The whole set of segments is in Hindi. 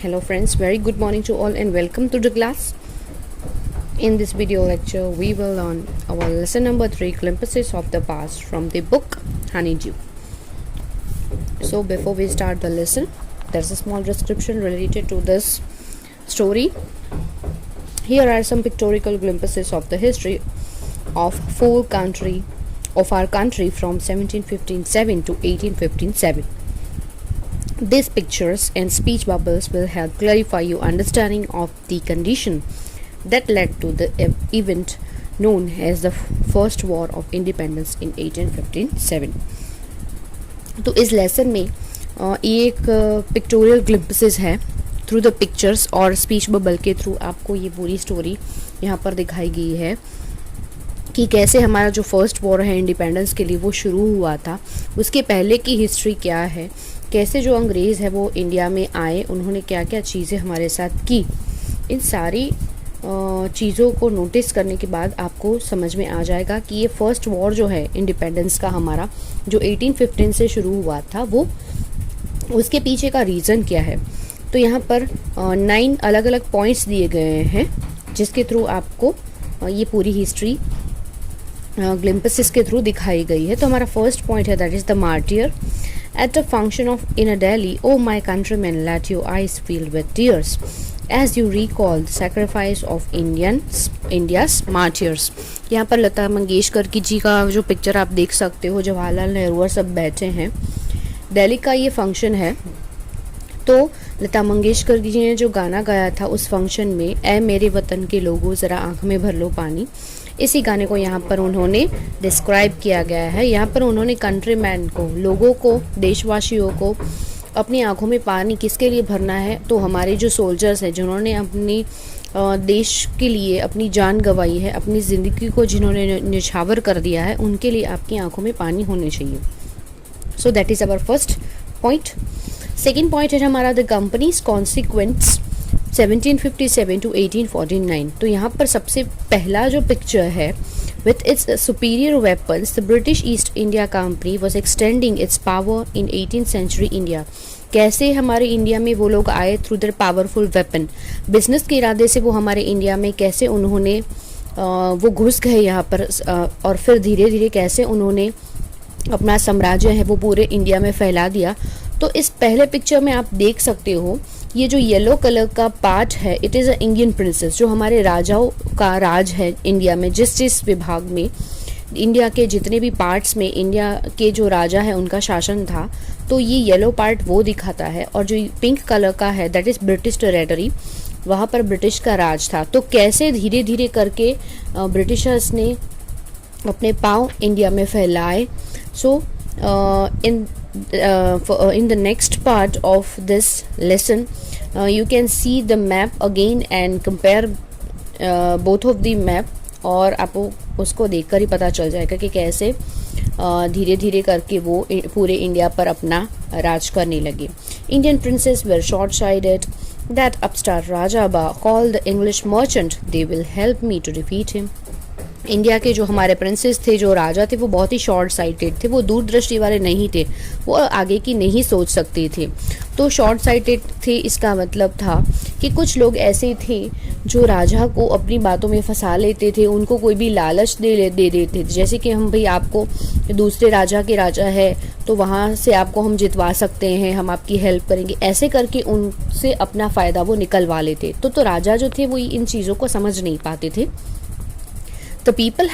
Hello friends, very good morning to all and welcome to the class. In this video lecture, we will learn our lesson number 3, Glimpses of the Past from the book Honeydew. So before we start the lesson, there's a small description related to this story. Here are some pictorial glimpses of the history of our country from 1757 to 1857. These pictures and speech bubbles will help clarify your understanding of the condition that led to the event known as the First War of Independence in 1857. तो इस लेसन में ये एक पिक्टोरियल ग्लिम्पसेस है थ्रू द पिक्चर्स और स्पीच बबल के थ्रू आपको ये पूरी स्टोरी यहाँ पर दिखाई गई है कि कैसे हमारा जो फर्स्ट वॉर है इंडिपेंडेंस के लिए वो शुरू हुआ था, उसके पहले की हिस्ट्री क्या है, कैसे जो अंग्रेज़ है वो इंडिया में आए, उन्होंने क्या क्या चीज़ें हमारे साथ की। इन सारी चीज़ों को नोटिस करने के बाद आपको समझ में आ जाएगा कि ये फर्स्ट वॉर जो है इंडिपेंडेंस का हमारा जो 1815 से शुरू हुआ था वो उसके पीछे का रीज़न क्या है। तो यहाँ पर 9 अलग अलग पॉइंट्स दिए गए हैं जिसके थ्रू आपको ये पूरी हिस्ट्री ग्लिम्पसेस के थ्रू दिखाई गई है। तो हमारा फर्स्ट पॉइंट है that is the martyr at a function of in Delhi. Oh my countrymen, let your eyes fill with tears as you recall the sacrifice of India's martyrs. यहाँ पर लता मंगेशकर की जी का जो पिक्चर आप देख सकते हो, जवाहरलाल नेहरू और सब बैठे हैं। दिल्ली का ये फंक्शन है। तो लता मंगेशकर जी ने जो गाना गाया था उस फंक्शन में, ऐ मेरे वतन के लोगों ज़रा आँख में भर लो पानी, इसी गाने को यहाँ पर उन्होंने डिस्क्राइब किया गया है। यहाँ पर उन्होंने कंट्रीमैन को, लोगों को, देशवासियों को अपनी आंखों में पानी किसके लिए भरना है, तो हमारे जो सोल्जर्स हैं जिन्होंने अपनी देश के लिए अपनी जान गंवाई है, अपनी ज़िंदगी को जिन्होंने निछावर कर दिया है, उनके लिए आपकी आंखों में पानी होने चाहिए। So that is our first point. Second point है हमारा द कंपनीज कॉन्सिक्वेंस 1757 to 1849। तो यहाँ पर सबसे पहला जो पिक्चर है, with its superior weapons the British East India Company was extending its power in 18th century India. कैसे हमारे इंडिया में वो लोग आए through their powerful weapon, business के इरादे से वो हमारे इंडिया में कैसे उन्होंने वो घुस गए यहाँ पर, और फिर धीरे धीरे कैसे उन्होंने अपना साम्राज्य है वो पूरे इंडिया में फैला दिया। तो इस पहले पिक्चर में आप देख सकते हो ये जो येलो कलर का पार्ट है, it is a Indian princess, जो हमारे राजाओं का राज है इंडिया में। जिस विभाग में इंडिया के जितने भी पार्ट्स में इंडिया के जो राजा है उनका शासन था, तो ये येलो पार्ट वो दिखाता है। और जो पिंक कलर का है दैट इज़ ब्रिटिश टेरेटरी, वहाँ पर ब्रिटिश का राज था। तो कैसे धीरे धीरे करके ब्रिटिशर्स ने अपने पाँव इंडिया में फैलाए। सो in the next part of this lesson you can see the map again and compare both of the map, और आपको उसको देखकर ही पता चल जाएगा कि कैसे धीरे धीरे करके वो पूरे इंडिया पर अपना राज करने लगे। Indian princes were short sided that upstart राजाबा call the English merchant they will help me to defeat him. India के जो हमारे प्रिंसेस थे, जो राजा थे, वो बहुत ही शॉर्ट साइटेड थे, वो दूरदृष्टि वाले नहीं थे, वो आगे की नहीं सोच सकते थे। तो शॉर्ट साइटेड थे, इसका मतलब था कि कुछ लोग ऐसे थे जो राजा को अपनी बातों में फंसा लेते थे, उनको कोई भी लालच दे देते थे, जैसे कि हम भाई आपको दूसरे राजा के राजा है तो वहाँ से आपको हम जितवा सकते हैं, हम आपकी हेल्प करेंगे, ऐसे करके उनसे अपना फ़ायदा वो निकलवा लेते। तो राजा जो थे वो इन चीज़ों को समझ नहीं पाते थे। The people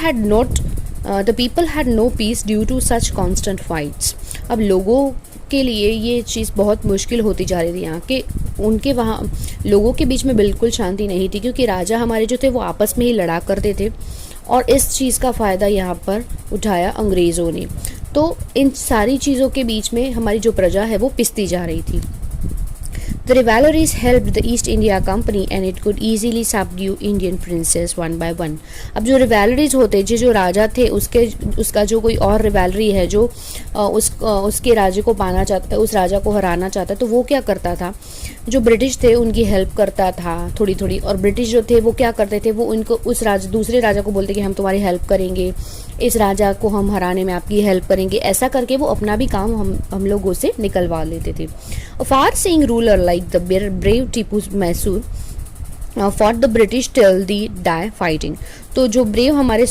had no peace due to such constant fights. अब लोगों के लिए ये चीज़ बहुत मुश्किल होती जा रही थी यहाँ के, उनके वहाँ लोगों के बीच में बिल्कुल शांति नहीं थी, क्योंकि राजा हमारे जो थे वो आपस में ही लड़ा करते थे और इस चीज़ का फ़ायदा यहाँ पर उठाया अंग्रेज़ों ने। तो इन सारी चीज़ों के बीच में हमारी जो प्रजा है वो पिसती जा रही थी। The rivalries helped the East India Company and it could easily subdue Indian princes one by one. अब जो rivalries होते जो राजा थे उसका जो कोई और rivalry है जो उसके राज्य को पाना चाहता है, उस राजा को हराना चाहता है, तो वो क्या करता था, जो ब्रिटिश थे उनकी हेल्प करता था थोड़ी थोड़ी, और ब्रिटिश जो थे वो क्या करते थे, वो उनको दूसरे राजा को बोलते कि हम तुम्हारी हेल्प करेंगे, इस राजा को हम हराने में आपकी हेल्प करेंगे, ऐसा करके वो अपना भी काम हम लोगों से निकलवा लेते थे। Far seeing ruler like the brave Tipu Mysore for the British till they die fighting. तो जो ब्रेव हमारे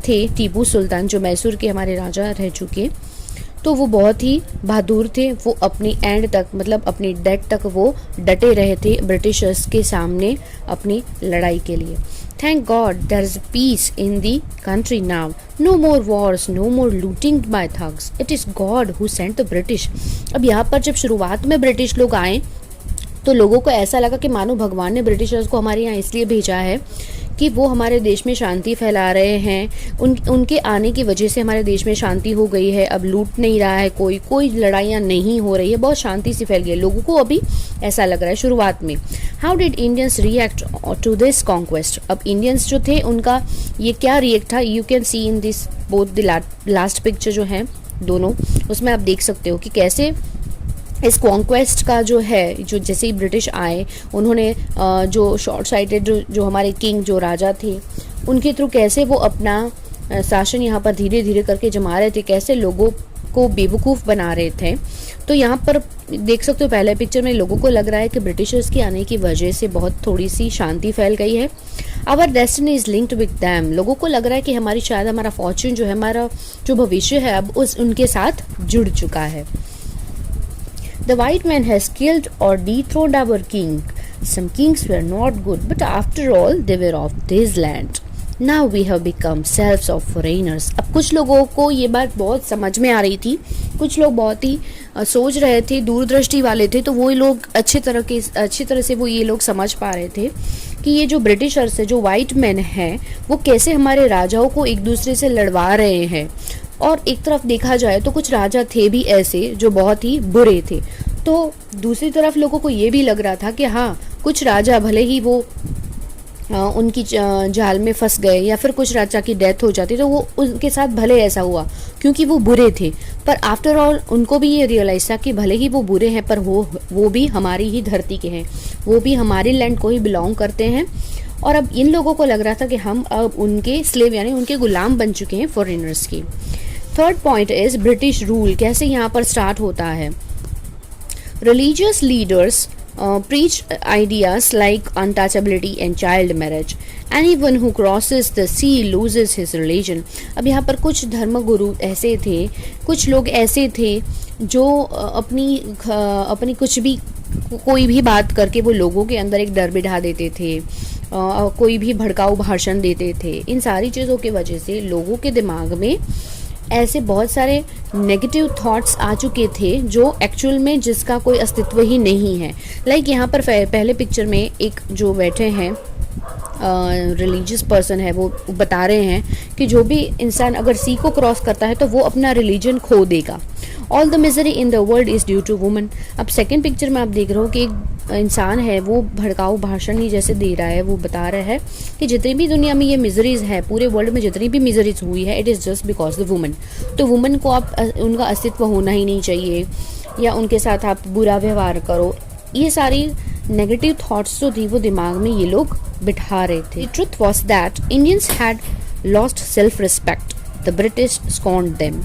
थे टीपू सुल्तान, जो मैसूर के हमारे राजा रह चुके, तो वो बहुत ही बहादुर थे। वो अपनी एंड तक, मतलब अपनी डेथ तक वो डटे रहे थे ब्रिटिशर्स के सामने अपनी लड़ाई के लिए। Thank God there is peace in the country now, no more wars, no more looting by thugs, it is God who sent the British. अब यहाँ पर जब शुरुआत में ब्रिटिश लोग आए तो लोगों को ऐसा लगा कि मानो भगवान ने ब्रिटिशर्स को हमारे यहाँ इसलिए भेजा है कि वो हमारे देश में शांति फैला रहे हैं। उनके आने की वजह से हमारे देश में शांति हो गई है, अब लूट नहीं रहा है कोई लड़ाइयाँ नहीं हो रही है, बहुत शांति से फैल गई है। लोगों को अभी ऐसा लग रहा है शुरुआत में। How did Indians react to this conquest. अब इंडियंस जो थे उनका ये क्या रिएक्ट था, you can see in this both the last picture जो है दोनों, उसमें आप देख सकते हो कि कैसे इस कॉन्क्वेस्ट का जो है, जो जैसे ही ब्रिटिश आए उन्होंने जो शॉर्ट साइटेड जो हमारे किंग, जो राजा थे, उनके थ्रू कैसे वो अपना शासन यहाँ पर धीरे धीरे करके जमा रहे थे, कैसे लोगों को बेवकूफ़ बना रहे थे। तो यहाँ पर देख सकते हो पहले पिक्चर में लोगों को लग रहा है कि ब्रिटिशर्स के आने की वजह से बहुत थोड़ी सी शांति फैल गई है। Our destiny is linked with them, लोगों को लग रहा है कि हमारी शायद हमारा फॉर्च्यून जो है, हमारा जो भविष्य है अब उनके साथ जुड़ चुका है। The white man has killed or dethroned our king. Some kings were not good, but after all, they were of this land. Now we have become selves of foreigners. अब कुछ लोगों को ये बात बहुत समझ में आ रही थी, कुछ लोग बहुत ही सोच रहे थे, दूरदृष्टि वाले थे, तो वो लोग अच्छी तरह से वो ये लोग समझ पा रहे थे कि ये जो ब्रिटिशर्स है, जो वाइट मैन हैं, वो कैसे हमारे राजाओं को एक दूसरे से लड़वा रहे हैं। और एक तरफ देखा जाए तो कुछ राजा थे भी ऐसे जो बहुत ही बुरे थे, तो दूसरी तरफ लोगों को ये भी लग रहा था कि हाँ, कुछ राजा भले ही वो उनकी जाल में फंस गए या फिर कुछ राजा की डेथ हो जाती तो वो उनके साथ भले ऐसा हुआ क्योंकि वो बुरे थे, पर आफ्टर ऑल उनको भी ये रियलाइज था कि भले ही वो बुरे हैं पर वो भी हमारी ही धरती के हैं, वो भी हमारी लैंड को ही बिलोंग करते हैं। और अब इन लोगों को लग रहा था कि हम अब उनके स्लेव यानी उनके गुलाम बन चुके हैं फॉरेनर्स की। Third point is British rule कैसे यहाँ पर स्टार्ट होता है। Religious leaders preached ideas like untouchability and child marriage. Anyone who crosses the sea loses his religion. अब यहाँ पर कुछ धर्म गुरु ऐसे थे, कुछ लोग ऐसे थे जो अपनी कुछ भी कोई भी बात करके वो लोगों के अंदर एक डर बिठा देते थे, कोई भी भड़काऊ भाषण देते थे। इन सारी चीज़ों की वजह से लोगों के दिमाग में ऐसे बहुत सारे नेगेटिव थॉट्स आ चुके थे जो एक्चुअल में जिसका कोई अस्तित्व ही नहीं है। लाइक यहाँ पर पहले पिक्चर में एक जो बैठे हैं रिलीजियस पर्सन है, वो बता रहे हैं कि जो भी इंसान अगर सी को क्रॉस करता है तो वो अपना रिलीजन खो देगा। All the misery in the world is due to woman. अब सेकेंड पिक्चर में आप देख रहे हो कि एक इंसान है, वो भड़काऊ भाषण ही जैसे दे रहा है, वो बता रहा है कि जितनी भी दुनिया में ये मिजरीज है, पूरे वर्ल्ड में जितनी भी मिजरीज हुई है, it is just because the woman. तो वुमन को आप उनका अस्तित्व होना ही नहीं चाहिए या उनके साथ आप बुरा व्यवहार करो। ये सारी नेगेटिव थॉट्स जो थी वो दिमाग में ये लोग बिठा रहे थे। The truth was that Indians had lost self-respect. The British scorned them.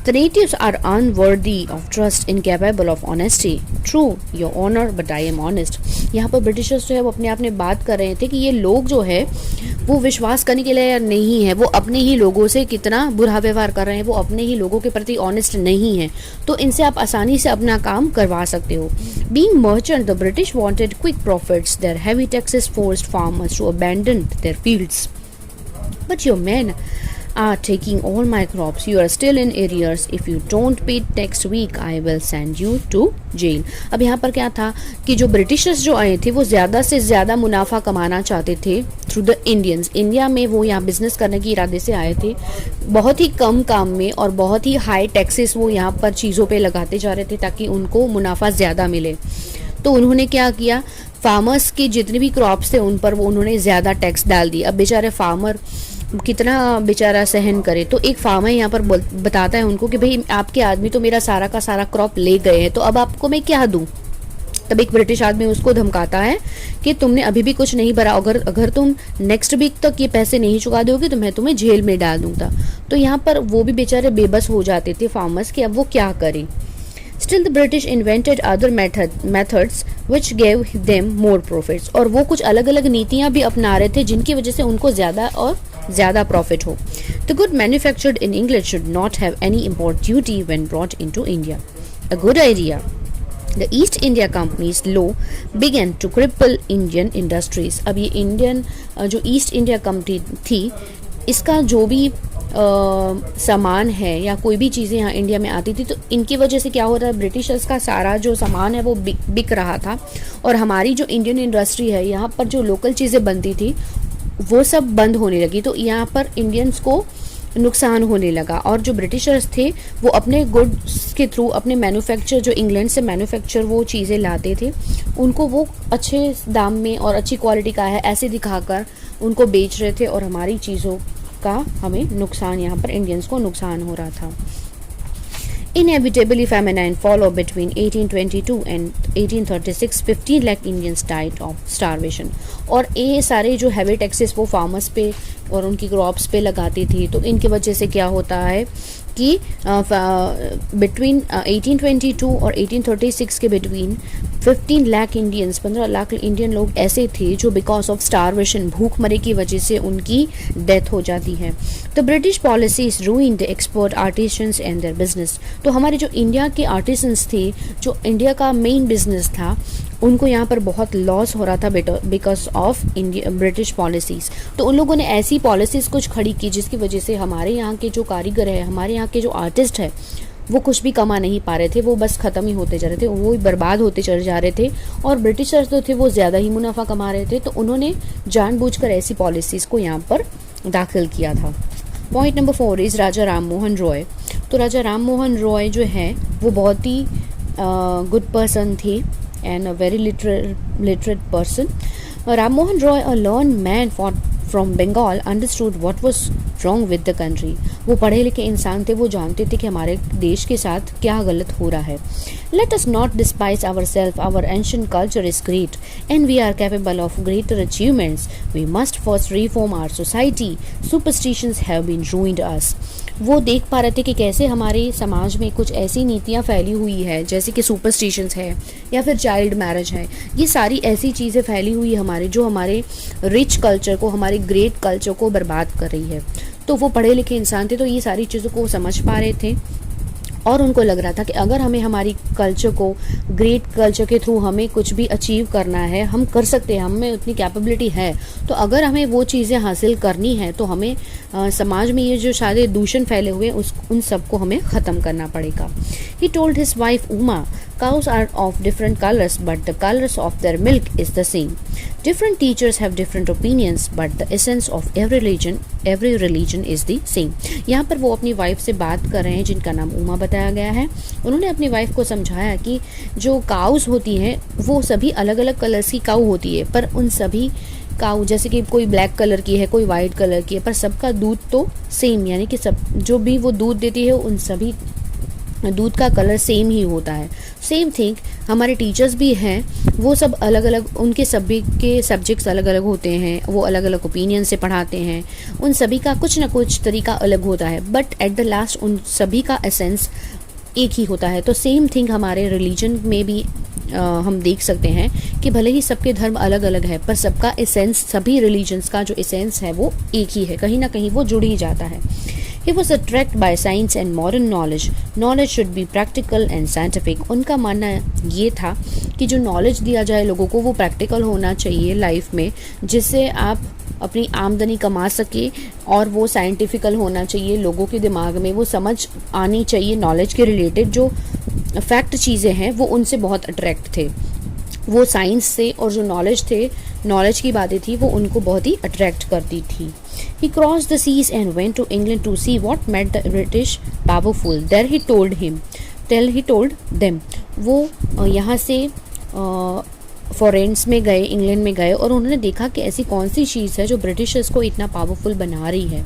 The natives are unworthy of trust, incapable of honesty. True, your honor, but I am honest. यहाँ पर ब्रिटिशर्स जो है वो अपने आप में बात कर रहे थे कि ये लोग जो है वो विश्वास करने के लिए नहीं है, वो अपने ही लोगों से कितना बुरा व्यवहार कर रहे हैं, वो अपने ही लोगों के प्रति ऑनेस्ट नहीं है, तो इनसे आप आसानी से अपना काम करवा सकते हो। Being merchant, the British wanted quick profits. Their heavy taxes forced farmers to abandon their fields. But your men are taking all my crops. You are still in arrears. If you don't pay next week, I will send you to jail. अब यहाँ पर क्या था कि जो ब्रिटिशर्स जो आए थे वो ज़्यादा से ज़्यादा मुनाफा कमाना चाहते थे थ्रू द इंडियंस। इंडिया में वो यहाँ बिजनेस करने के इरादे से आए थे, बहुत ही कम काम में और बहुत ही हाई टैक्सेस वो यहाँ पर चीज़ों पे लगाते जा रहे थे ताकि उनको मुनाफा ज़्यादा मिले। तो उन्होंने क्या किया, फार्मर्स के जितने भी क्रॉप्स थे उन पर वो उन्होंने ज़्यादा टैक्स डाल दिया। अब बेचारे फार्मर कितना बेचारा सहन करे। तो एक फार्मर यहाँ पर बताता है उनको कि भाई आपके आदमी तो मेरा सारा का सारा क्रॉप ले गए हैं, तो अब आपको मैं क्या दूं। तब एक ब्रिटिश आदमी उसको धमकाता है कि तुमने अभी भी कुछ नहीं भरा, अगर तुम नेक्स्ट वीक तक ये पैसे नहीं चुका दोगे तो मैं तुम्हें जेल में डाल दूंगा। तो यहाँ पर वो भी बेचारे बेबस हो जाते थे फार्मर्स कि अब वो क्या करें। Still the British invented other methods which gave them more profits, और वो कुछ अलग अलग नीतियां भी अपना रहे थे जिनकी वजह से उनको ज़्यादा और ज़्यादा प्रॉफिट हो। The good manufactured in England should not have any import duty when brought into India. A good idea. The East India Company's law began to cripple Indian industries. अब ये इंडियन जो ईस्ट इंडिया कंपनी थी, इसका जो भी सामान है या कोई भी चीज़ें यहाँ इंडिया में आती थी, तो इनकी वजह से क्या हो रहा है, ब्रिटिशर्स का सारा जो सामान है वो बिक रहा था, और हमारी जो इंडियन इंडस्ट्री है यहाँ पर जो लोकल चीज़ें बनती थी वो सब बंद होने लगी। तो यहाँ पर इंडियंस को नुकसान होने लगा, और जो ब्रिटिशर्स थे वो अपने गुड्स के थ्रू, अपने मैन्युफैक्चर जो इंग्लैंड से मैन्युफैक्चर वो चीज़ें लाते थे, उनको वो अच्छे दाम में और अच्छी क्वालिटी का है ऐसे दिखाकर उनको बेच रहे थे, और हमारी चीज़ों का हमें नुकसान, यहाँ पर इंडियंस को नुकसान हो रहा था। Inevitably famine followed between 1822 and 1836. 15 lakh Indians died of starvation. और ये सारे जो हैवी टैक्सेस वो फार्मर्स पे और उनकी क्रॉप्स पे लगाती थी, तो इनकी वजह से क्या होता है कि बिटवीन 1822 और 1836 के between 15 lakh Indians, 15 lakh Indian लोग ऐसे थे जो बिकॉज ऑफ स्टारवेशन, भूखमरी की वजह से उनकी डेथ हो जाती है। तो British policies ruined export artisans and their business. तो हमारे जो इंडिया के आर्टिसंस थे, जो इंडिया का मेन बिजनेस था, उनको यहाँ पर बहुत लॉस हो रहा था because of India British policies. तो उन लोगों ने ऐसी पॉलिसीज़ कुछ खड़ी की जिसकी वजह से हमारे यहाँ के जो कारीगर है, हमारे यहाँ के जो आर्टिस्ट है, वो कुछ भी कमा नहीं पा रहे थे, वो बस ख़त्म ही होते जा रहे थे, वो बर्बाद होते चले जा रहे थे, और ब्रिटिशर्स जो थे वो ज़्यादा ही मुनाफा कमा रहे थे। तो उन्होंने जानबूझकर ऐसी पॉलिसीज़ को यहाँ पर दाखिल किया था। पॉइंट नंबर 4 इज़ राजा राम मोहन रॉय। तो राजा राम मोहन रॉय जो है वो बहुत ही गुड पर्सन थे and a very literate person. Ram Mohan Roy, a learned man from Bengal, understood what was wrong with the country. वो पढ़े लिखे इंसान थे, वो जानते थे कि हमारे देश के साथ क्या गलत हो रहा है। Let us not despise ourselves. Our ancient culture is great and we are capable of greater achievements. We must first reform our society. Superstitions have been ruined us. वो देख पा रहे थे कि कैसे हमारे समाज में कुछ ऐसी नीतियाँ फैली हुई है, जैसे कि सुपरस्टिशंस है या फिर चाइल्ड मैरिज है। ये सारी ऐसी चीज़ें फैली हुई हमारे, जो हमारे रिच कल्चर को, हमारे ग्रेट कल्चर को बर्बाद कर रही है। तो वो पढ़े लिखे इंसान थे, तो ये सारी चीज़ों को समझ पा रहे थे, और उनको लग रहा था कि अगर हमें हमारी कल्चर को, ग्रेट कल्चर के थ्रू हमें कुछ भी अचीव करना है, हम कर सकते हैं, हमें उतनी कैपेबिलिटी है। तो अगर हमें वो चीज़ें हासिल करनी है तो हमें समाज में ये जो सारे दूषण फैले हुए हैं उन सबको हमें ख़त्म करना पड़ेगा। He told his wife Uma, cows are of different colors but the colors of their milk is the same. Different teachers have different opinions but the essence of every religion is the same. यहाँ पर वो अपनी वाइफ से बात कर रहे हैं जिनका नाम उमा बताया गया है। उन्होंने अपनी वाइफ को समझाया कि जो काउस होती हैं वो सभी अलग अलग कलर्स की काऊ होती है, पर उन सभी काऊ, जैसे कि कोई ब्लैक कलर की है, कोई वाइट कलर की है, पर सबका दूध तो सेम, यानी कि सब जो भी वो दूध देती है उन सभी दूध का कलर सेम ही होता है। सेम थिंग हमारे टीचर्स भी हैं, वो सब अलग अलग, उनके सभी के सब्जेक्ट्स अलग अलग होते हैं, वो अलग अलग ओपिनियन से पढ़ाते हैं, उन सभी का कुछ ना कुछ तरीका अलग होता है, बट एट द लास्ट उन सभी का एसेंस एक ही होता है। तो सेम थिंग हमारे रिलीजन में भी हम देख सकते हैं कि भले ही सबके धर्म अलग अलग है, पर सबका एसेंस, सभी रिलीजन्स का जो एसेंस है वो एक ही है, कहीं ना कहीं वो जुड़ ही जाता है। He was attracted by science and modern knowledge. Knowledge should be practical and scientific. उनका मानना ये था कि जो नॉलेज दिया जाए लोगों को वो प्रैक्टिकल होना चाहिए लाइफ में, जिससे आप अपनी आमदनी कमा सके, और वो साइंटिफिकल होना चाहिए, लोगों के दिमाग में वो समझ आनी चाहिए। नॉलेज के रिलेटेड जो फैक्ट चीज़ें हैं वो उनसे बहुत अट्रैक्ट थे, वो साइंस से, और जो नॉलेज की बातें थी वो उनको बहुत ही अट्रैक्ट करती थी। He crossed the seas and went to England to see what made the British powerful. There he told them. वो यहाँ से फॉरेन्स में गए, इंग्लैंड में गए, और उन्होंने देखा कि ऐसी कौन सी चीज़ है जो ब्रिटिशर्स को इतना पावरफुल बना रही है।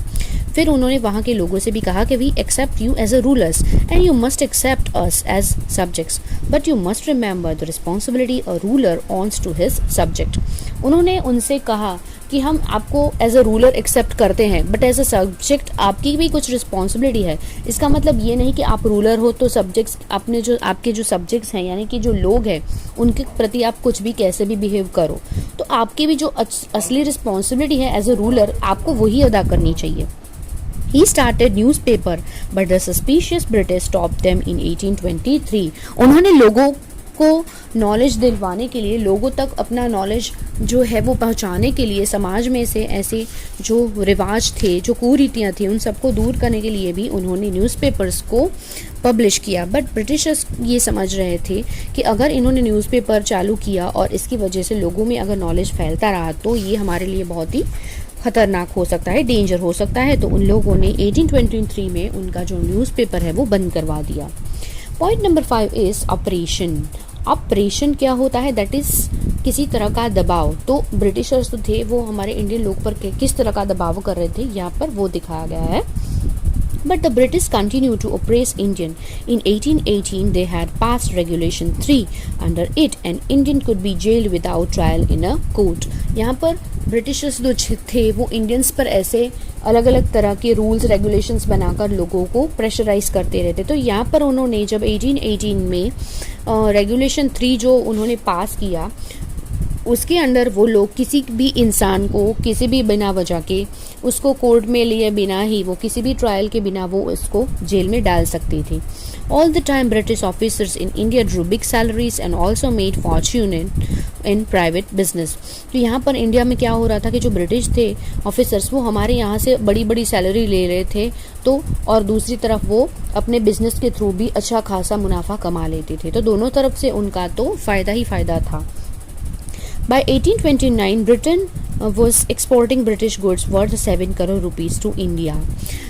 फिर उन्होंने वहाँ के लोगों से भी कहा कि we accept you as a rulers and you must accept us as subjects, but you must remember the responsibility a ruler owns to his subject. उन्होंने उनसे कहा कि हम आपको एज अ रूलर एक्सेप्ट करते हैं, बट एज अ सब्जेक्ट आपकी भी कुछ रिस्पॉन्सिबिलिटी है। इसका मतलब ये नहीं कि आप रूलर हो तो सब्जेक्ट्स अपने जो आपके जो सब्जेक्ट्स हैं यानी कि जो लोग हैं उनके प्रति आप कुछ भी कैसे भी बिहेव करो, तो आपकी भी जो असली रिस्पॉन्सिबिलिटी है एज अ रूलर आपको वही अदा करनी चाहिए। He started newspaper, but the suspicious British stopped them in 1823. उन्होंने लोगों को नॉलेज दिलवाने के लिए, लोगों तक अपना नॉलेज जो है वो पहुंचाने के लिए, समाज में से ऐसे जो रिवाज थे, जो कुरीतियाँ थी, उन सबको दूर करने के लिए भी उन्होंने न्यूज़पेपर्स को पब्लिश किया। बट ब्रिटिशर्स ये समझ रहे थे कि अगर इन्होंने न्यूज़पेपर चालू किया और इसकी वजह से लोगों में अगर नॉलेज फैलता रहा तो ये हमारे लिए बहुत ही खतरनाक हो सकता है, डेंजर हो सकता है। तो उन लोगों ने 1823 में उनका जो न्यूज़पेपर है वो बंद करवा दिया। Point number 5 is operation. Operation क्या होता है? दैट इज किसी तरह का दबाव। तो ब्रिटिशर्स तो थे वो हमारे इंडियन लोग पर किस तरह का दबाव कर रहे थे, यहाँ पर वो दिखाया गया है। But the British continued to oppress Indian. In 1818, they had passed Regulation 3. Under it, an Indian could be jailed without trial in a court. यहाँ पर ब्रिटिशर्स जो थे वो इंडियंस पर ऐसे अलग अलग तरह के रूल्स रेगुलेशंस बनाकर लोगों को प्रेशराइज करते रहते। तो यहाँ पर उन्होंने जब 1818 में रेगुलेशन 3 जो उन्होंने पास किया, उसके अंडर वो लोग किसी भी इंसान को किसी भी बिना वजह के उसको कोर्ट में लिए बिना ही, वो किसी भी ट्रायल के बिना वो उसको जेल में डाल सकती थी। All the time British officers in India Drew big salaries and also made Fortune in private business. तो यहाँ पर इंडिया में क्या हो रहा था कि जो ब्रिटिश थे ऑफिसर्स वो हमारे यहाँ से बड़ी बड़ी सैलरी ले रहे थे, तो और दूसरी तरफ वो अपने बिजनेस के थ्रू भी अच्छा खासा मुनाफा कमा लेते थे। तो दोनों तरफ से उनका तो फ़ायदा ही फ़ायदा था। By 1829, Britain was exporting British goods worth 7 crore rupees to India.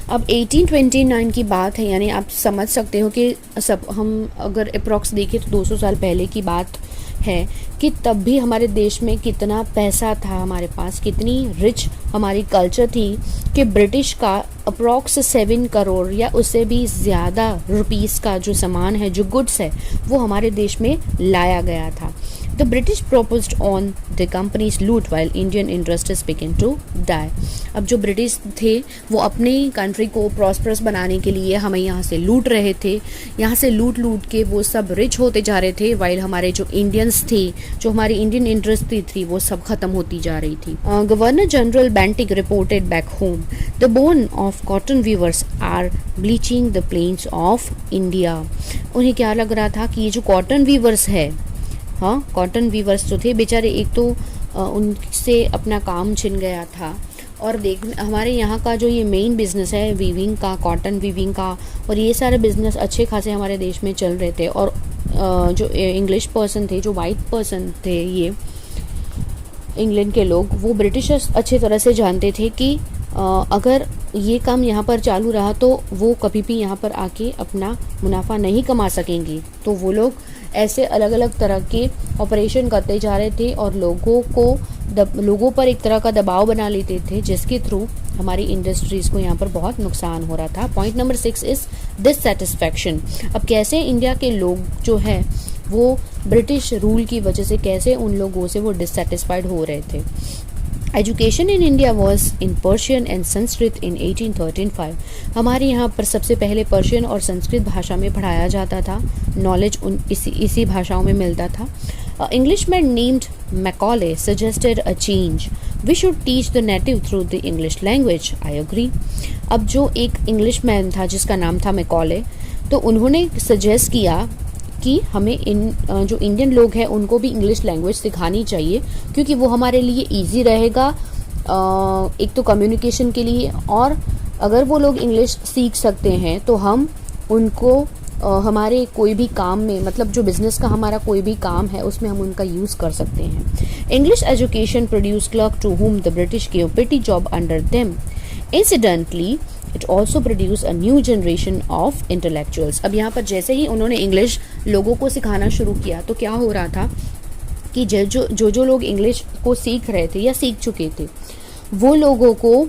अब 1829 की बात है, यानी आप समझ सकते हो कि सब हम अगर अप्रॉक्स देखें तो 200 साल पहले की बात है कि तब भी हमारे देश में कितना पैसा था, हमारे पास कितनी रिच हमारी कल्चर थी कि ब्रिटिश का अप्रॉक्स 7 करोड़ या उससे भी ज़्यादा रुपीस का जो सामान है, जो गुड्स है, वो हमारे देश में लाया गया था। The British proposed on the company's loot while Indian industries began to die. अब जो ब्रिटिश थे वो अपनी कंट्री को प्रॉस्परस बनाने के लिए हमें यहाँ से लूट रहे थे, यहाँ से लूट के वो सब रिच होते जा रहे थे, वाइल हमारे जो इंडियंस थे, जो हमारी इंडियन इंडस्ट्री थी वो सब खत्म होती जा रही थी। Governor general Bentinck reported back home, the bone of cotton weavers are bleaching the plains of India. उन्हें क्या लग रहा था कि ये जो कॉटन वीवर्स है, हाँ कॉटन वीवर्स जो थे बेचारे, एक तो उनसे अपना काम छिन गया था, और देख हमारे यहाँ का जो ये मेन बिज़नेस है वीविंग का, कॉटन वीविंग का, और ये सारे बिज़नेस अच्छे खासे हमारे देश में चल रहे थे। और जो इंग्लिश पर्सन थे, जो वाइट पर्सन थे, ये इंग्लैंड के लोग, वो ब्रिटिशर्स अच्छे तरह से जानते थे कि अगर ये काम यहाँ पर चालू रहा तो वो कभी भी यहाँ पर आके अपना मुनाफा नहीं कमा सकेंगे। तो वो लोग ऐसे अलग अलग तरह के ऑपरेशन करते जा रहे थे और लोगों पर एक तरह का दबाव बना लेते थे, जिसके थ्रू हमारी इंडस्ट्रीज़ को यहाँ पर बहुत नुकसान हो रहा था। Point number 6 is dissatisfaction. अब कैसे इंडिया के लोग जो है वो ब्रिटिश रूल की वजह से कैसे उन लोगों से वो डिससैटिस्फाइड हो रहे थे। Education in India was in Persian and Sanskrit in 1835। हमारे यहाँ पर सबसे पहले पर्शियन और संस्कृत भाषा में पढ़ाया जाता था, नॉलेज इसी भाषाओं में मिलता था। Englishman named Macaulay suggested a change. We should teach the native through the English language. I agree. अब जो एक इंग्लिशमैन था जिसका नाम था मैकॉले, तो उन्होंने सजेस्ट किया कि हमें जो इंडियन लोग हैं उनको भी इंग्लिश लैंग्वेज सिखानी चाहिए, क्योंकि वो हमारे लिए इजी रहेगा, एक तो कम्युनिकेशन के लिए, और अगर वो लोग इंग्लिश सीख सकते हैं तो हम उनको हमारे कोई भी काम में, मतलब जो बिज़नेस का हमारा कोई भी काम है उसमें हम उनका यूज़ कर सकते हैं। English education produce clerk to whom the British gave petty job under them. Incidentally, it also produced a new generation of intellectuals. अब यहाँ पर जैसे ही उन्होंने इंग्लिश लोगों को सिखाना शुरू किया तो क्या हो रहा था कि जो लोग इंग्लिश को सीख रहे थे या सीख चुके थे, वो लोगों को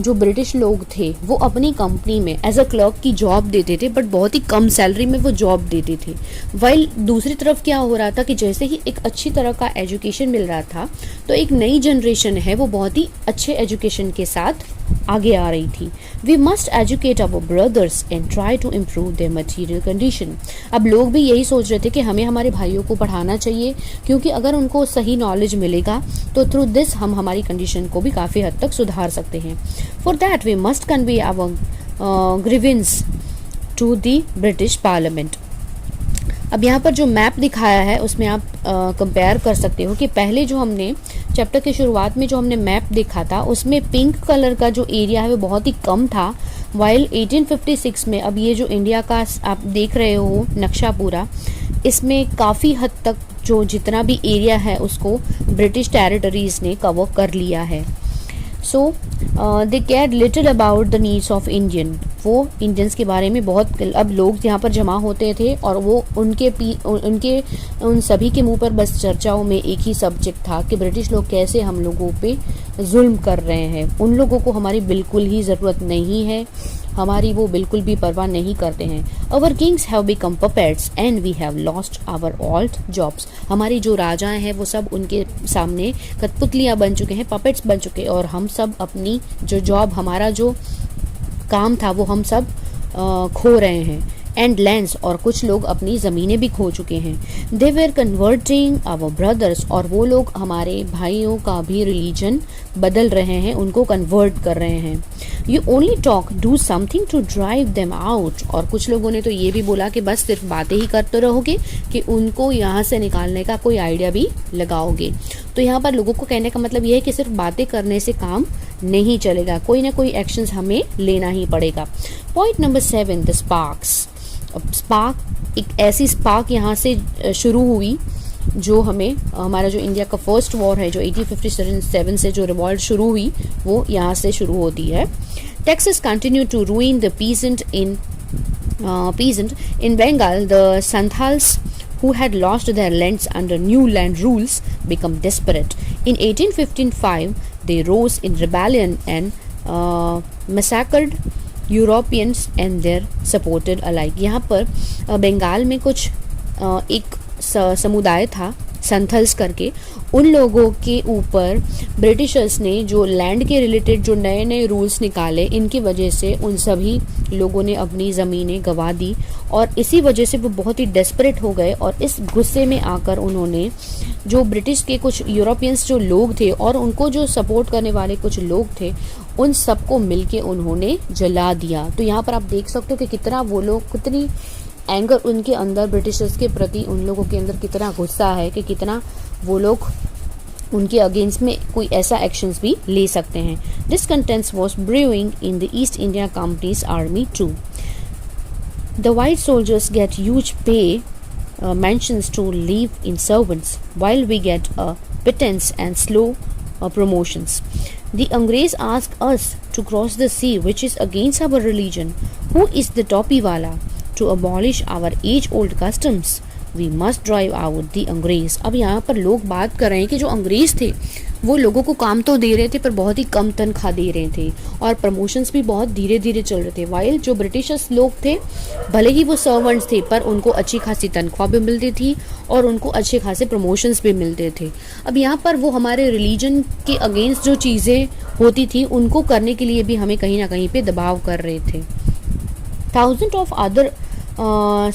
जो ब्रिटिश लोग थे वो अपनी कंपनी में एज अ क्लर्क की जॉब देते थे, बट बहुत ही कम सैलरी में वो जॉब देते थे। वाइल दूसरी तरफ क्या हो रहा था कि जैसे ही एक अच्छी तरह का एजुकेशन मिल रहा था, तो एक नई जनरेशन है वो बहुत ही अच्छे एजुकेशन के साथ आगे आ रही थी। We must educate our brothers and try to improve their material condition. अब लोग भी यही सोच रहे थे कि हमें हमारे भाइयों को पढ़ाना चाहिए, क्योंकि अगर उनको सही नॉलेज मिलेगा तो थ्रू दिस हम हमारी कंडीशन को भी काफ़ी हद तक सुधार सकते हैं। For that we must convey our grievance to the British Parliament. अब यहाँ पर जो मैप दिखाया है उसमें आप कंपेयर कर सकते हो कि पहले जो हमने चैप्टर के शुरुआत में जो हमने मैप देखा था उसमें पिंक कलर का जो एरिया है वो बहुत ही कम था, वाइल 1856 में अब ये जो इंडिया का आप देख रहे हो नक्शा पूरा, इसमें काफ़ी हद तक जो जितना भी एरिया है उसको ब्रिटिश टेरिटरीज ने कवर कर लिया है। So they care little about the needs of Indian. वो इंडियंस के बारे में बहुत, अब लोग यहाँ पर जमा होते थे और वो उन सभी के मुंह पर बस चर्चाओं में एक ही सब्जेक्ट था कि ब्रिटिश लोग कैसे हम लोगों पे जुल्म कर रहे हैं, उन लोगों को हमारी बिल्कुल ही ज़रूरत नहीं है, हमारी वो बिल्कुल भी परवाह नहीं करते हैं। Our kings have become puppets and we have lost our old jobs. हमारी जो राजाएं हैं वो सब उनके सामने कठपुतलियाँ बन चुके हैं, पपेट्स बन चुके हैं, और हम सब अपनी जो जॉब, हमारा जो काम था वो हम सब खो रहे हैं। एंड लैंड्स, और कुछ लोग अपनी ज़मीनें भी खो चुके हैं। They were converting our brothers, और वो लोग हमारे भाइयों का भी रिलीजन बदल रहे हैं, उनको कन्वर्ट कर रहे हैं। You only talk, do something to drive them out, और कुछ लोगों ने तो ये भी बोला कि बस सिर्फ बातें ही करते रहोगे कि उनको यहाँ से निकालने का कोई आइडिया भी लगाओगे। तो यहाँ पर लोगों को कहने का मतलब ये है कि सिर्फ बातें करने से काम नहीं चलेगा, कोई ना कोई एक्शंस हमें लेना ही पड़ेगा। Point number 7, the sparks. Spark, एक ऐसी स्पार्क यहाँ से शुरू हुई जो हमें, हमारा जो इंडिया का फर्स्ट वॉर है जो 1857 से जो रिवॉल्ट शुरू हुई वो यहाँ से शुरू होती है। Taxes continue to ruin the peasant in Bengal. The Santhals who had lost their lands under new land rules become desperate. In 1855 they rose in rebellion and massacred Europeans and their supported alike. यहाँ पर बंगाल में कुछ एक समुदाय था संथल्स करके, उन लोगों के ऊपर ब्रिटिशर्स ने जो लैंड के रिलेटेड जो नए नए रूल्स निकाले, इनकी वजह से उन सभी लोगों ने अपनी ज़मीनें गंवा दी, और इसी वजह से वो बहुत ही डेस्परेट हो गए। और इस गुस्से में आकर उन्होंने जो ब्रिटिश के कुछ यूरोपियंस जो लोग थे और उनको जो सपोर्ट करने वाले कुछ लोग थे, उन सबको मिलके उन्होंने जला दिया। तो यहाँ पर आप देख सकते हो कि कितना वो लोग, कितनी एंगर उनके अंदर ब्रिटिशर्स के प्रति, उन लोगों के अंदर कितना गुस्सा है कि कितना वो लोग उनके अगेंस्ट में कोई ऐसा एक्शंस भी ले सकते हैं। Discontents was brewing in the East India Company's army too. The white soldiers get huge pay mentions to live in servants while we get a pittance and slow promotions. The Angrez ask us to cross the sea, which is against our religion. Who is the topiwala? To abolish our age-old customs, we must drive out the Angrez. अब यहाँ पर लोग बात कर रहे हैं कि जो अंग्रेज थे वो लोगों को काम तो दे रहे थे पर बहुत ही कम तनख्वाह दे रहे थे, और प्रमोशंस भी बहुत धीरे धीरे चल रहे थे। वाइल जो ब्रिटिशर्स लोग थे, भले ही वो सर्वेंट्स थे, पर उनको अच्छी खासी तनख्वाह भी मिलती थी और उनको अच्छे खासे प्रमोशंस भी मिलते थे। अब यहाँ पर वो हमारे रिलीजन के अगेंस्ट जो चीज़ें होती थी उनको करने के लिए भी हमें कहीं ना कहीं पे दबाव कर रहे थे। Thousands of other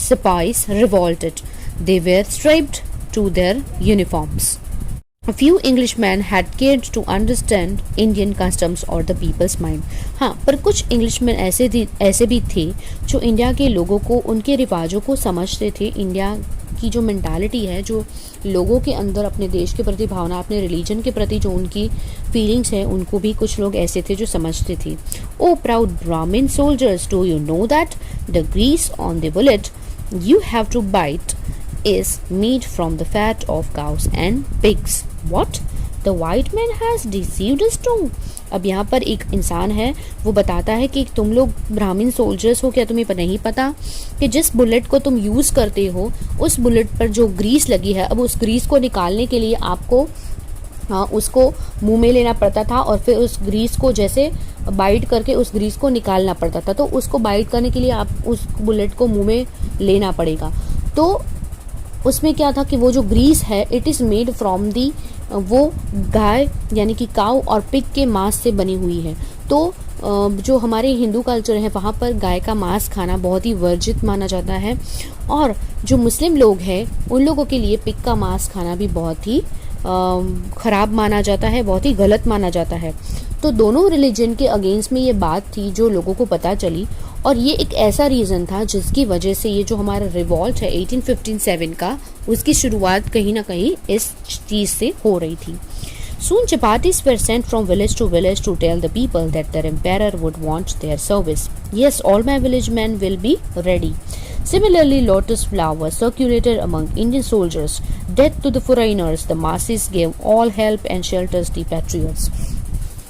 Sipais revolted. They were stripped to their uniforms. A few Englishmen had cared to understand Indian customs or the people's mind. हाँ, पर कुछ इंग्लिशमैन ऐसे भी थे जो इंडिया के लोगों को, उनके रिवाजों को समझते थे। इंडिया की जो मेंटालिटी है, जो लोगों के अंदर अपने देश के प्रति भावना, अपने रिलीजन के प्रति जो उनकी फीलिंग्स है, उनको भी कुछ लोग ऐसे थे जो समझते थे। O proud Brahmin soldiers, do you know that the grease on the bullet you have to bite is made from the fat of cows and pigs. What? The white man has deceived us too. अब यहाँ पर एक इंसान है, वो बताता है कि तुम लोग ब्राह्मण सोल्जर्स हो, क्या तुम्हें नहीं पता कि जिस बुलेट को तुम यूज़ करते हो उस बुलेट पर जो ग्रीस लगी है, अब उस ग्रीस को निकालने के लिए आपको उसको मुंह में लेना पड़ता था और फिर उस ग्रीस को जैसे बाइट करके उस ग्रीस को निकालना पड़ता था। तो उसको बाइट करने के लिए आप उस बुलेट को मुंह में लेना पड़ेगा। तो उसमें क्या था कि वो जो ग्रीस है it is made from the, वो गाय यानी कि काऊ और पिग के मांस से बनी हुई है। तो जो हमारे हिंदू कल्चर है वहाँ पर गाय का मांस खाना बहुत ही वर्जित माना जाता है, और जो मुस्लिम लोग हैं उन लोगों के लिए पिग का मांस खाना भी बहुत ही ख़राब माना जाता है, बहुत ही गलत माना जाता है। तो दोनों रिलीजन के अगेंस्ट में ये बात थी जो लोगों को पता चली, और ये एक ऐसा रीज़न था जिसकी वजह से ये जो हमारा रिवॉल्ट है 1857 का, उसकी शुरुआत कहीं ना कहीं इस चीज़ से हो रही थी। Soon chapatis were sent from village to village to tell the people that their emperor would want their service. Yes, all my village men will be ready. Similarly, lotus flowers circulated among Indian soldiers. Death to the foreigners, the masses gave all help and shelters the patriots.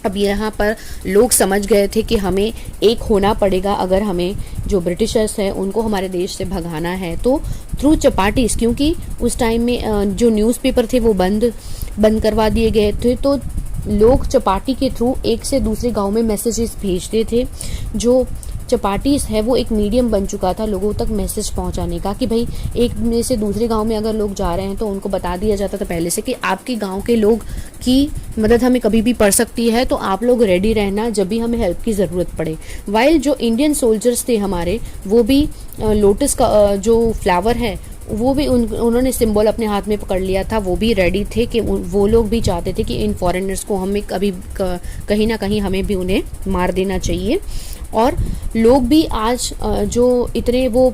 अब यहाँ पर लोग समझ गए थे कि हमें एक होना पड़ेगा अगर हमें जो ब्रिटिशर्स हैं उनको हमारे देश से भगाना है। तो थ्रू चपाटीज, क्योंकि उस टाइम में जो न्यूज़पेपर थे वो बंद करवा दिए गए थे, तो लोग चपाटी के थ्रू एक से दूसरे गांव में मैसेजेस भेजते थे। जो चपाटीस है वो एक मीडियम बन चुका था लोगों तक मैसेज पहुंचाने का, कि भाई एक में से दूसरे गांव में अगर लोग जा रहे हैं तो उनको बता दिया जाता था पहले से कि आपके गांव के लोग की मदद हमें कभी भी पड़ सकती है, तो आप लोग रेडी रहना जब भी हमें हेल्प की ज़रूरत पड़े। वाइल जो इंडियन सोल्जर्स थे हमारे, वो भी लोटस का जो फ्लावर है वो भी उन्होंने सिंबल अपने हाथ में पकड़ लिया था, वो भी रेडी थे कि वो लोग भी चाहते थे कि इन फॉरेनर्स को हमें कभी कहीं ना कहीं हमें भी उन्हें मार देना चाहिए। और लोग भी आज जो इतने वो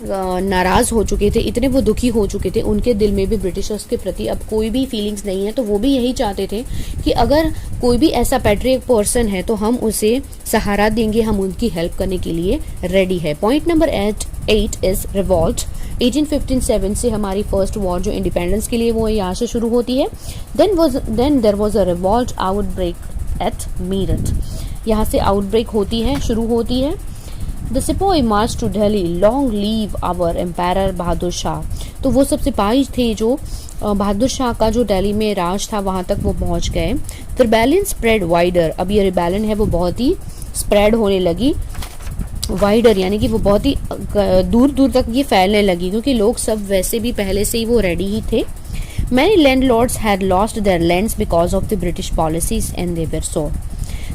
नाराज़ हो चुके थे, इतने वो दुखी हो चुके थे, उनके दिल में भी ब्रिटिशर्स के प्रति अब कोई भी फीलिंग्स नहीं है। तो वो भी यही चाहते थे कि अगर कोई भी ऐसा पैट्रियट पर्सन है तो हम उसे सहारा देंगे, हम उनकी हेल्प करने के लिए रेडी है। Point number 8 is revolt. 1857 से हमारी फर्स्ट वॉर जो इंडिपेंडेंस के लिए वो यहाँ से शुरू होती है। Then there was a revolt outbreak at Meerut. यहाँ से आउटब्रेक होती है, शुरू होती है। The sipahi march to Delhi, long live our emperor Bahadur Shah. तो वो सब सिपाही थे जो बहादुर शाह का जो दिल्ली में राज था वहाँ तक वो पहुँच गए। The rebellion spread wider. अब ये रिबेलियन है वो बहुत ही स्प्रेड होने लगी, वाइडर यानी कि वो बहुत ही दूर दूर तक ये फैलने लगी, क्योंकि लोग सब वैसे भी पहले से ही वो रेडी ही थे। Many landlords had lost their lands because of the British policies and they were sore.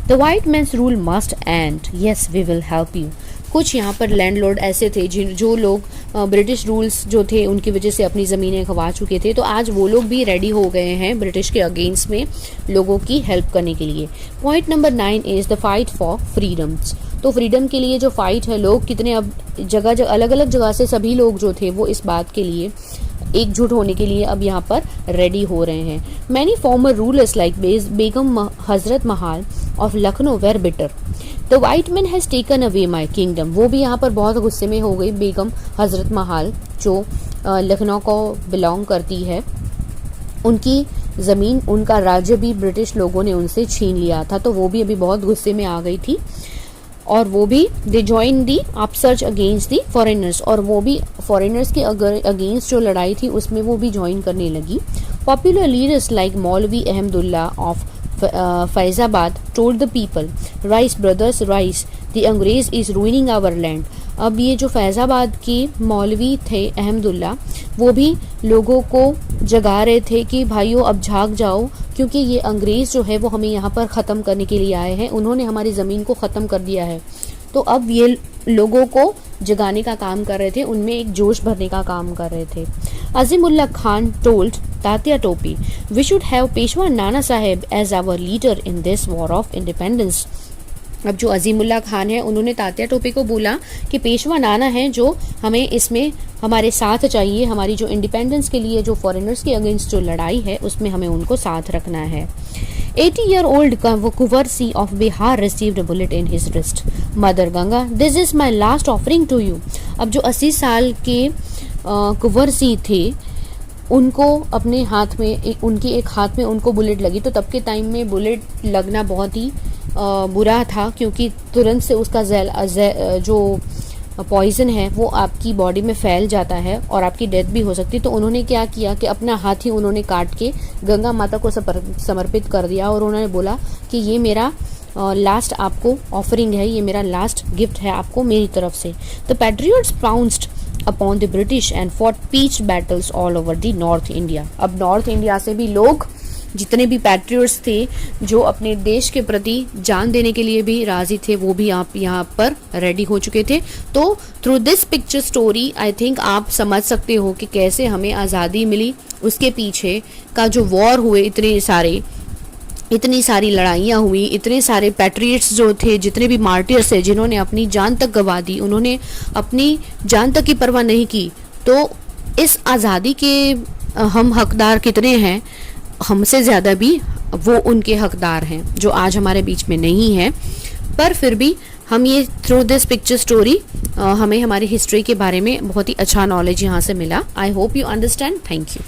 The white man's rule must end. Yes, we will help you. कुछ यहाँ पर लैंडलॉर्ड ऐसे थे जो लोग ब्रिटिश रूल्स जो थे उनकी वजह से अपनी ज़मीनें खवा चुके थे, तो आज वो लोग भी रेडी हो गए हैं ब्रिटिश के अगेंस्ट में लोगों की हेल्प करने के लिए। Point number 9 is the fight for freedoms. तो फ्रीडम के लिए जो फाइट है, लोग कितने अब जगह अलग अलग जगह से सभी लोग जो थे वो इस बात के लिए एकजुट होने के लिए अब यहाँ पर रेडी हो रहे हैं। Many former rulers like Begum Hazrat Mahal of Lucknow were bitter. The white man has taken away my kingdom. वो भी यहाँ पर बहुत गुस्से में हो गई। बेगम हजरत महल जो लखनऊ को बिलोंग करती है, उनकी ज़मीन, उनका राज्य भी ब्रिटिश लोगों ने उनसे छीन लिया था, तो वो भी अभी बहुत गुस्से में आ गई थी। और वो भी they join the upsurge against the foreigners, और वो भी फॉरेनर्स के अगेंस्ट जो लड़ाई थी उसमें वो भी ज्वाइन करने लगी। पॉपुलर लीडर्स लाइक मौलवी Ahmadullah of Faizabad told the people, rice brothers rice, the अंग्रेज इज रूइनिंग आवर लैंड। अब ये जो फैजाबाद के मौलवी थे अहमदुल्ला, वो भी लोगों को जगा रहे थे कि भाइयों अब जाग जाओ, क्योंकि ये अंग्रेज़ जो है वो हमें यहाँ पर ख़त्म करने के लिए आए हैं, उन्होंने हमारी ज़मीन को ख़त्म कर दिया है। तो अब ये लोगों को जगाने का काम कर रहे थे, उनमें एक जोश भरने का काम कर रहे थे। अजीमुल्ला खान टोल्ड तात्या टोपी, we should have Peshwa Nana Saheb as our leader in this war of independence. अब जो अजीमुल्ला खान है उन्होंने तात्या टोपी को बोला कि पेशवा नाना है जो हमें इसमें हमारे साथ चाहिए, हमारी जो इंडिपेंडेंस के लिए जो फॉरेनर्स के अगेंस्ट जो लड़ाई है उसमें हमें उनको साथ रखना है। 80-year-old Kunwar Singh of Bihar received a bullet in his wrist. Mother Ganga, this is my last offering to you. अब जो 80 साल के कुंवर सी थे, उनको अपने हाथ में उनके एक हाथ में उनको बुलेट लगी। तो तब के टाइम में बुलेट लगना बहुत ही बुरा था, क्योंकि तुरंत से उसका जो पॉइजन है वो आपकी बॉडी में फैल जाता है और आपकी डेथ भी हो सकती है। तो उन्होंने क्या किया कि अपना हाथ ही उन्होंने काट के गंगा माता को समर्पित कर दिया और उन्होंने बोला कि ये मेरा लास्ट आपको ऑफरिंग है, ये मेरा लास्ट गिफ्ट है आपको मेरी तरफ से। The patriots pounced upon the British and fought pitch battles all over the north India. अब नॉर्थ इंडिया से भी लोग, जितने भी पैट्रियट्स थे जो अपने देश के प्रति जान देने के लिए भी राजी थे, वो भी आप यहाँ पर रेडी हो चुके थे। तो through this picture story I think आप समझ सकते हो कि कैसे हमें आज़ादी मिली, उसके पीछे का जो वॉर हुए, इतनी सारी लड़ाइयाँ हुई, इतने सारे पैट्रियट्स जो थे, जितने भी मार्टियर्स थे जिन्होंने अपनी जान तक गंवा दी, उन्होंने अपनी जान तक की परवाह नहीं की। तो इस आज़ादी के हम हकदार कितने हैं, हमसे ज़्यादा भी वो उनके हकदार हैं जो आज हमारे बीच में नहीं है। पर फिर भी हम ये थ्रू दिस पिक्चर स्टोरी हमें हमारी हिस्ट्री के बारे में बहुत ही अच्छा नॉलेज यहाँ से मिला। I hope you understand. Thank you.